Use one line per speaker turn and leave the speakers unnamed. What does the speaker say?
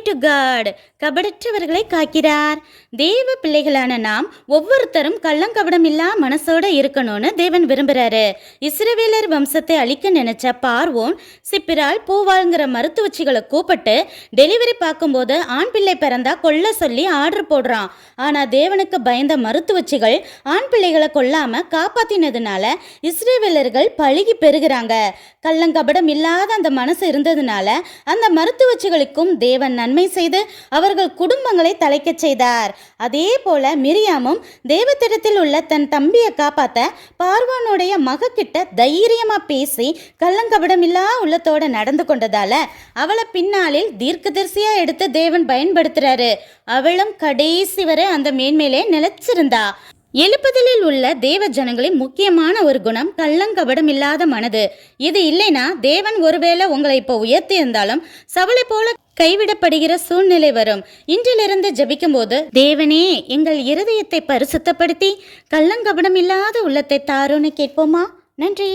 To God. கபடற்றவர்களை காக்கிறார். தேவ பிள்ளைகளான நாம் ஒவ்வொருத்தரும் கள்ளங்கபடம் இல்லா மனசோட இருக்கணும்னு தேவன் விரும்புறாரு. இஸ்ரவேலர் வம்சத்தை அழிக்க நினைச்ச பார்வோன் சிப்பிரால் பூவாளுங்கிற மருத்துவச்சிகளை கூப்பிட்டு டெலிவரி பார்க்கும்போது ஆண் பிள்ளை பிறந்தா கொல்ல சொல்லி ஆர்டர் போடுறான். ஆனா தேவனுக்கு பயந்த மருத்துவச்சிகள் ஆண் பிள்ளைகளை கொல்லாம காப்பாத்தினதுனால இஸ்ரவேலர்கள் பழுகி பெறுகிறாங்க. கள்ளங்கபடம் இல்லாத அந்த மனசு இருந்ததுனால அந்த மருத்துவச்சிகளுக்கும் தேவன் நன்மை செய்து அவர்கள் குடும்பங்களை தலைக்க செய்தார். அதே போல மிரியாமும் தேவத்திடத்தில் உள்ள தன் தம்பியை காப்பாத்த பார்வோனுடைய மகக்கிட்ட தைரியமா பேசி கள்ளங்கபடம் இல்லா உள்ளத்தோட நடந்து கொண்டதால அவளை பின்னாளில் தீர்க்கதரிசியா எடுத்து தேவன் பயன்படுத்துறாரு. அவளும் கடைசி வரை அந்த மேன்மேலே நிலைச்சிருந்தா. எழுப்புதலில் உள்ள தேவ ஜனங்களின் முக்கியமான ஒரு குணம் கள்ளங்கபடம் இல்லாத மனது. இது இல்லைனா தேவன் ஒருவேளை உங்களை இப்போ உயர்த்தி இருந்தாலும் சவளை போல கைவிடப்படுகிற சூழ்நிலை வரும். இன்றிலிருந்து ஜெபிக்கும் போது, தேவனே எங்கள் இருதயத்தை பரிசுத்தப்படுத்தி கள்ளங்கபடம் இல்லாத உள்ளத்தை தாரோன்னு கேட்போமா? நன்றி.